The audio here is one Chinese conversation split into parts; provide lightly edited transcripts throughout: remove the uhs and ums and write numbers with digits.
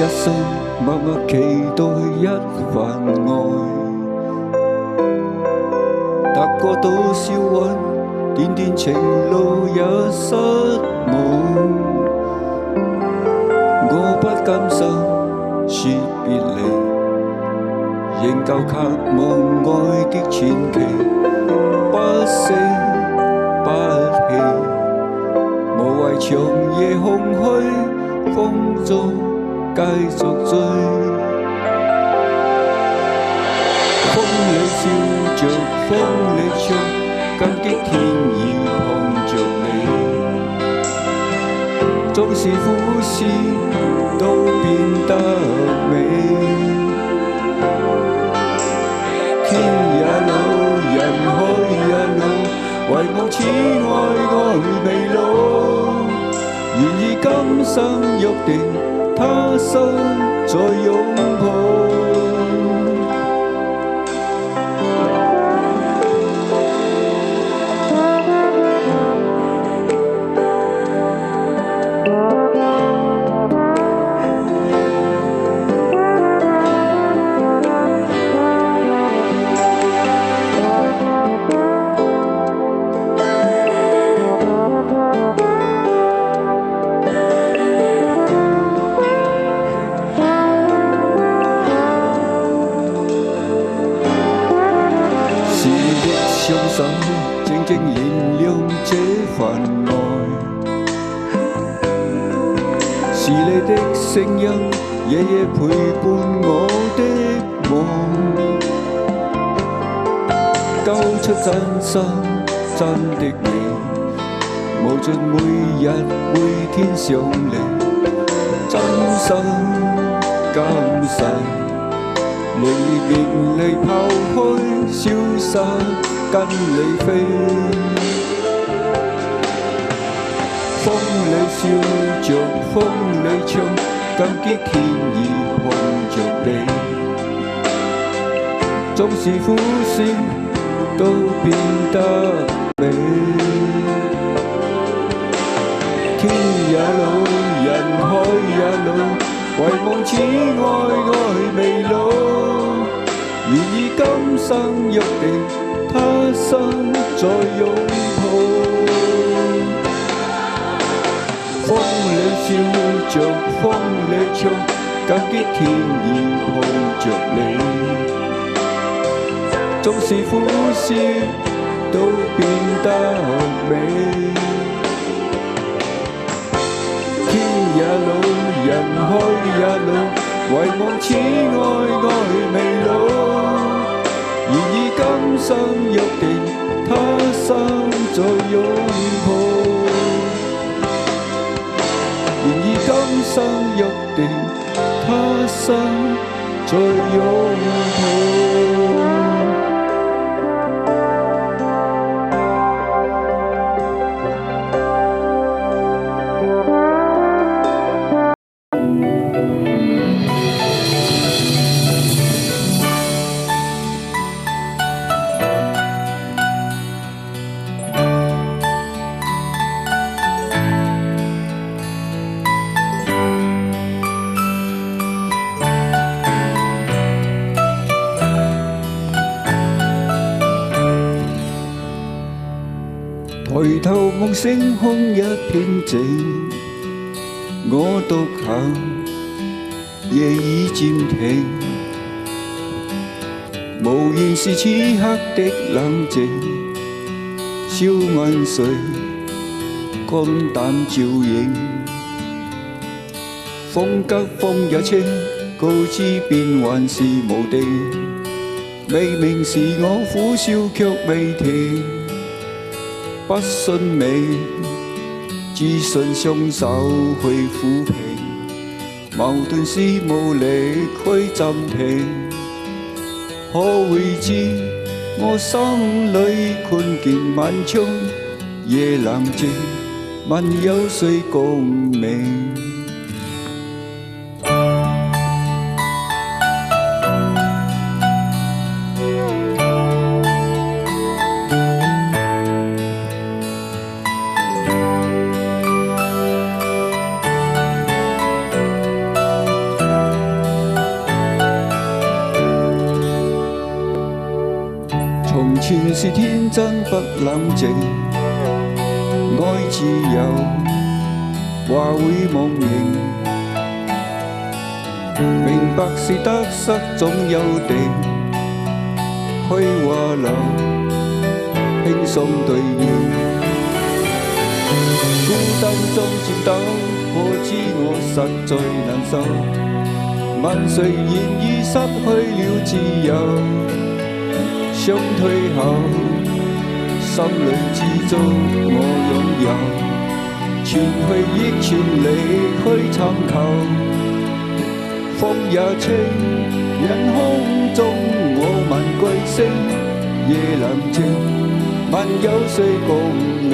生默默期待一份愛，踏過多少彎，段段情路也失望。我不甘心說別離，仍舊渴望愛的傳奇，不息不棄，無謂長夜空虛，風中繼續追。風裏笑着，風裏唱，感激天意碰着你。縱是苦事都變得美。天也老，人海也老，唯望此愛未老。願意今生約定，他生再擁抱。雙手靜靜燃亮這份愛，是你的聲音夜夜陪伴我的夢，交出真心真的你，無盡每日每天想你，真心今世離別離拋開瀟灑跟你飛，風裏笑着，風裏唱，感激天意碰着你。縱是苦事都變得美。天也老，人海也老，唯望此愛未老。願意今生約定，他生再擁抱。風裏笑着，風裏唱，感激天意碰着你。縱是苦事都變得美。天也老，人海也老，唯望此愛未老。願意今生約定，他生再擁抱。願意今生約定，他生再擁抱。抬頭望星空一片靜，我獨行，夜已漸停。無言是此刻的冷靜，笑問誰肝膽照應。風急風也清，告知變幻是無定。未明時我苦笑卻未停。不信命，只信雙手去撫平，矛盾是無力去暫停。可會知我心裏困倦漫長，夜冷靜，問有誰共鳴？全是天真不冷靜，愛自由話會夢縈，明白是得失總有定，虛話流輕鬆對應。孤單中顫抖，可知我實在難受。問誰言已失去了自由？想退後，心裏知足我擁有，全去亦全離去尋求。風也清，人空中我問歸聲，夜闌靜，問有誰共鳴？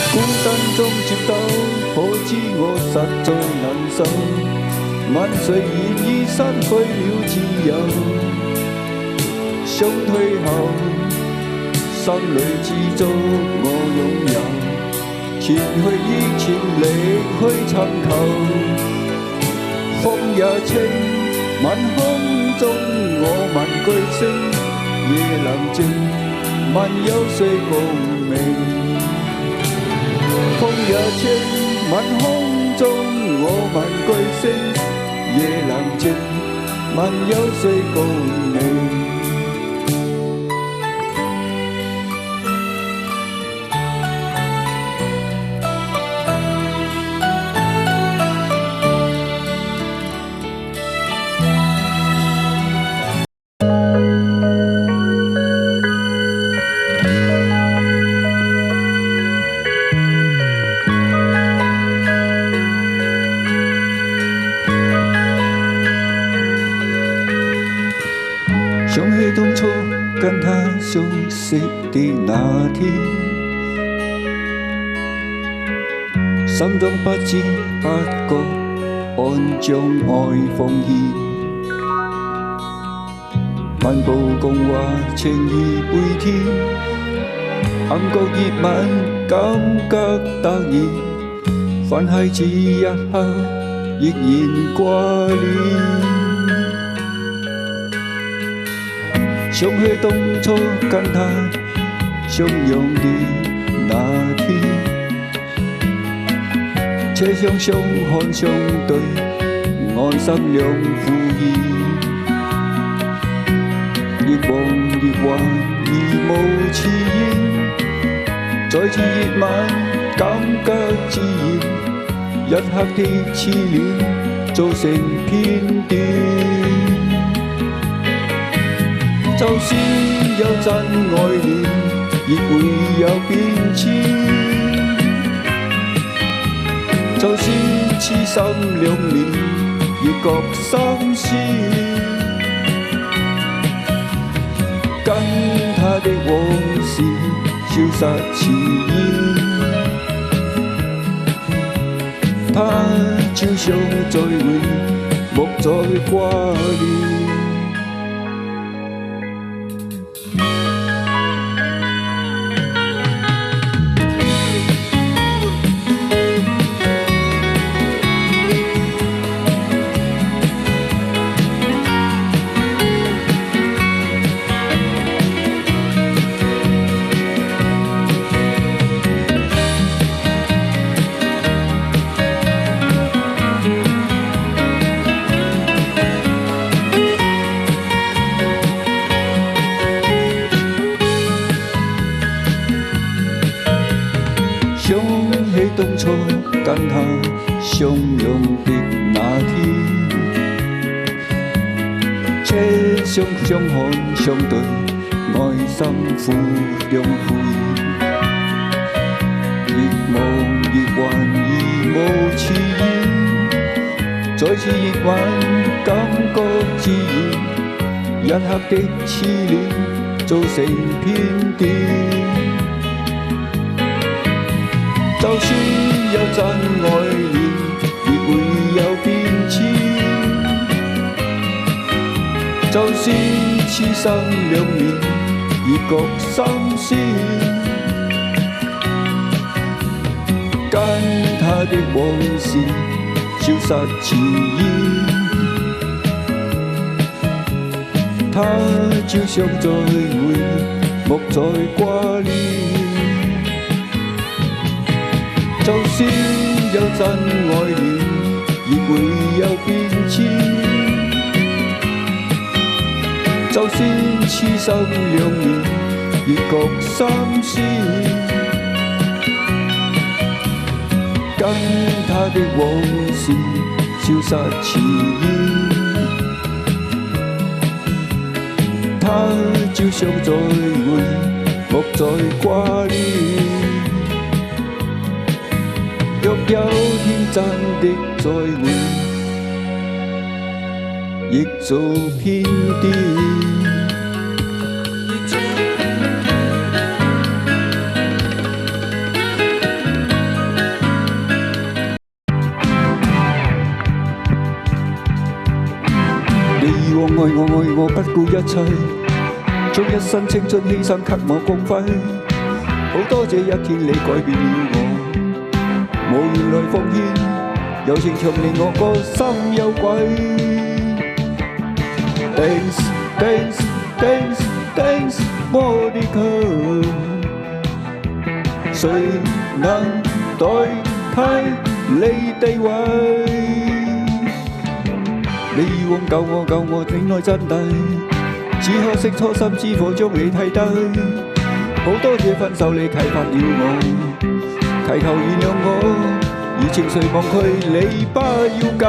孤單中顫抖，可知我實在難受。問誰言已失去了自由？想退後，心裏知足我擁有，全去亦全離去尋求。風也清，問空中我問句聲，夜闌靜，問有誰共鳴？風也清，問空中我問句聲，夜闌靜，問有誰共鳴？想起當初跟他相識的那天，心中不知不覺按將愛奉獻，漫步共話情義背天，幸覺熱吻感覺突然，分開只一刻亦然掛念。想起當初跟他相擁的那天，車廂相看相對，愛心兩附依，亦望亦幻而無遲延，再次熱吻感覺自然，一刻的痴戀造成片段。就算有真愛戀，亦會有變遷。就算痴心兩面，亦覺心酸。跟他的往事消失遲延，他朝想再會，莫再掛念。想起當初跟他相擁的那天，車廂相看相對，愛心付兩付現，亦夢亦幻而無遲延，再次熱吻感覺自然，一刻的痴戀造成片段。就算有真愛戀，亦會有變就算此生兩面，亦覺心酸。跟他的往事消失遲煙，他朝想再會，莫再掛念。就算有真愛戀，亦會有變遷。就算此生兩面，亦覺心酸。跟他的往事消失遲煙，他朝想再會，莫再掛念。若有天真的再會，亦做偏見。你以往愛我愛我不顧一切，將一生青春犧牲給我光輝。好多謝一天你改變了我，無言來奉獻，柔情長令我個心有鬼。Thanks thanks thanks thanks Monica， 誰能代替你地位？你以往救我戀愛真諦，只可惜初心之火將你替代。好多謝分手你啟發了我，祈求原諒我，餘情誰忘卻你不要計。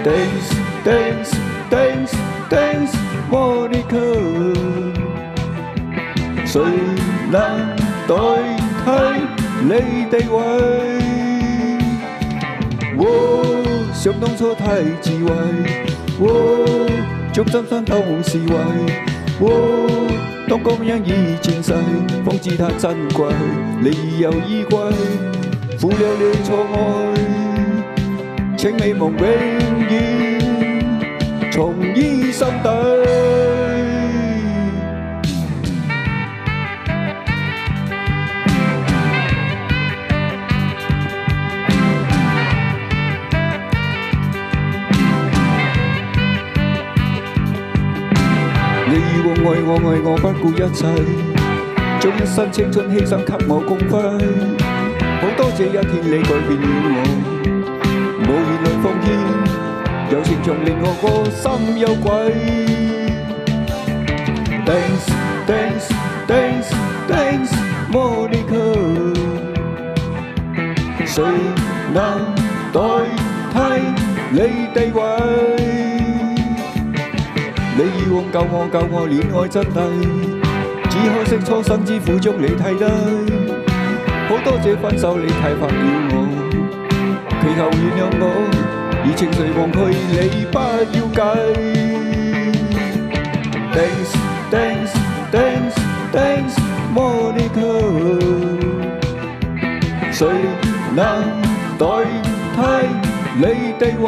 Thanks thanks thanks thanks Monica， 誰能代替你地位？想當初太自為，將心傷透視為，當光陰已漸逝，方知它珍貴。你已有依歸，負了你錯愛，請美夢永遠從於心底。你以往愛我不顧一切，將一生青春犧牲給我光輝。好多謝一天你改變了我，無言來奉獻，柔情長令我個心有鬼。Thanks thanks thanks thanks Monica， 誰能代替你地位？你以往救我戀愛真諦，只可惜初生之苦將你替代。好多謝分手你啟發了我，祈求原諒我，餘情誰忘卻你不要計。Thanks thanks thanks thanks Monica， 誰能代替你地位？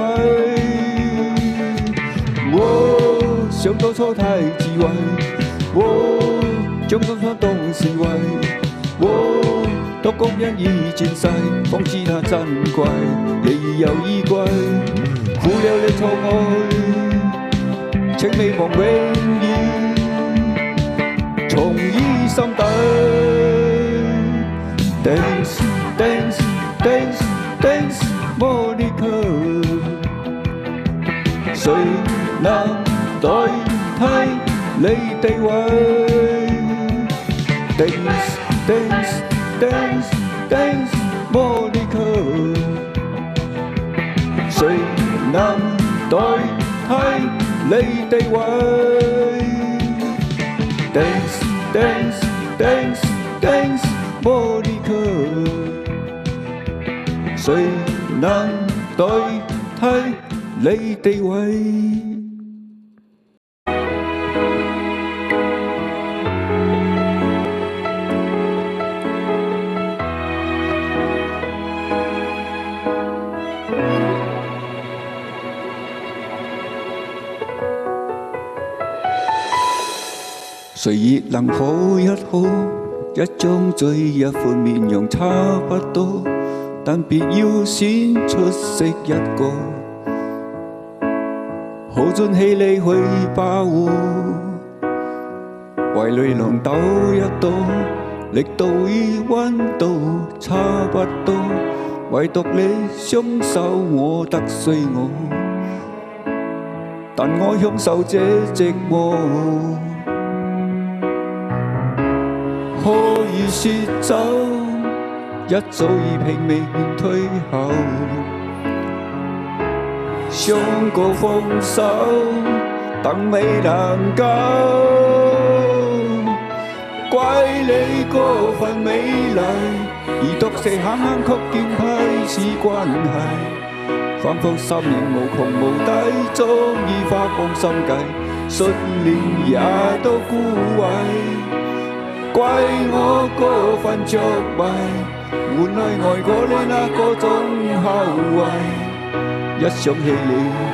想當初太自為，將心傷當視為，當光陰已漸逝，方知它珍貴。你已有依歸，負了你錯愛，請美夢永遠從於心底。Thanks thanks thanks thanks Monica， 誰能代替你地位？ Thanks thanks thanks thanks Monica， 誰能代替你地位？ Thanks thanks thanks thanks Monica， 誰能代替你地位？誰亦能抱一抱，一張嘴一副面容差不多，但別要選出色一個，耗盡氣力去把握，懷裡能抖一抖，力度與溫度差不多，唯獨你雙手我得罪我，但我享受這寂寞。可以說走，一早已拼命退後，想過放手，但未能夠。怪你過分美麗，而獨自狠狠曲劍批次關係，反覆3年無窮無底，終於花光心計，信念也都枯萎。怪我過分着迷，換來愛過你那個種後遺。一想起你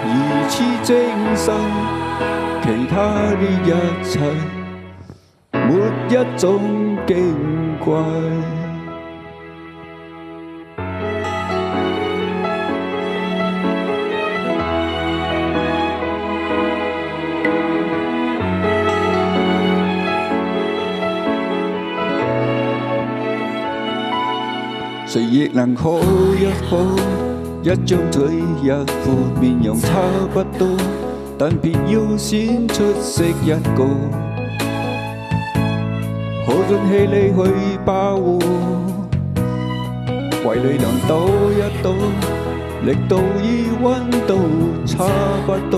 如此精細，其他的一切沒一種矜貴。誰亦能抱一抱，一張嘴一副面容差不多，但別要選出色一個，耗盡氣力去把握，懷裡能抖一抖，力度與溫度差不多，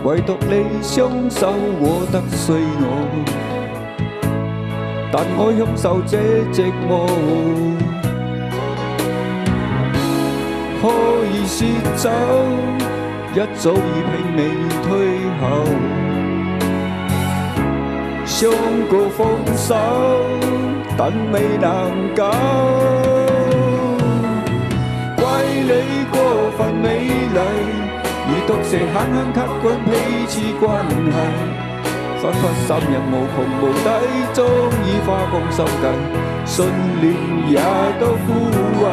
唯獨你雙手我得罪我，但我享受這寂寞。可以說走，一早已拼命退後，想過放手，但未能夠。怪你過分美麗，而毒蛇狠狠吸乾彼此關係，反覆3日無窮無底，終於花光心計，信念也都枯萎。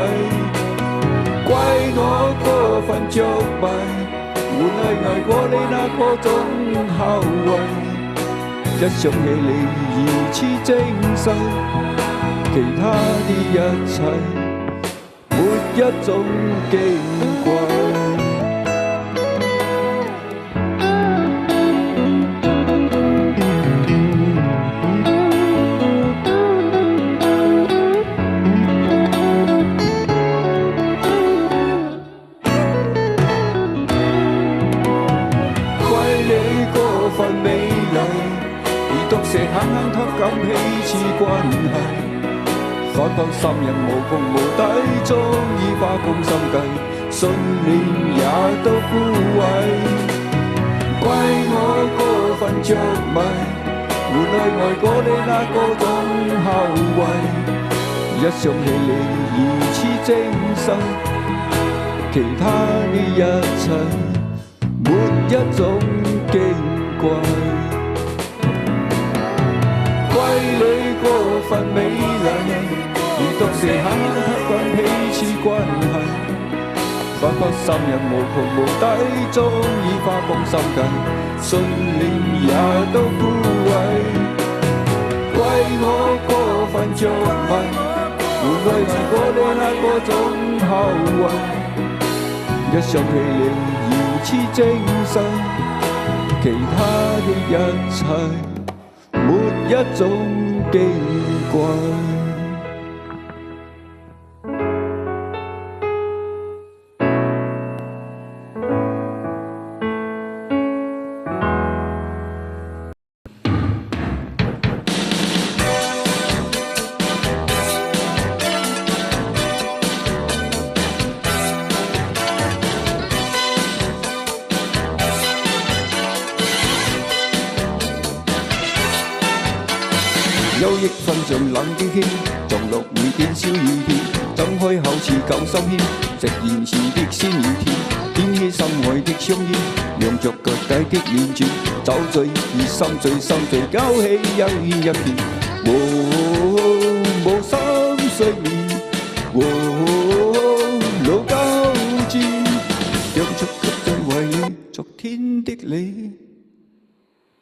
怪我過分着迷，換來愛過你那個種後遺。一想起你如此精細，其他的一切沒一種矜貴。美麗，而毒蛇狠狠吸緊彼此關係，反覆3日無窮無底，終於花光心計，信念也都枯萎。怪我過分着迷，換來愛過你那個種後遺。一想起你如此精細，其他的一切沒一種矜貴。怪你過分美麗，如毒蛇狠狠吸緊彼此關係，反覆3日無窮無底，終於花光心計，信念也都枯萎。怪我過分着迷，換來愛過你那個種後遺。一想起你如此精細，其他的一切沒一種矜貴。有益分像冷的輕，撞落每點小雨點，睜開口似救心牽，直言時的鮮與甜，點起心愛的相依，亮着腳底的面轉，酒醉而心醉，心醉交起一片一片，無心睡眠，老交戰，讓足給醉為你昨天的你。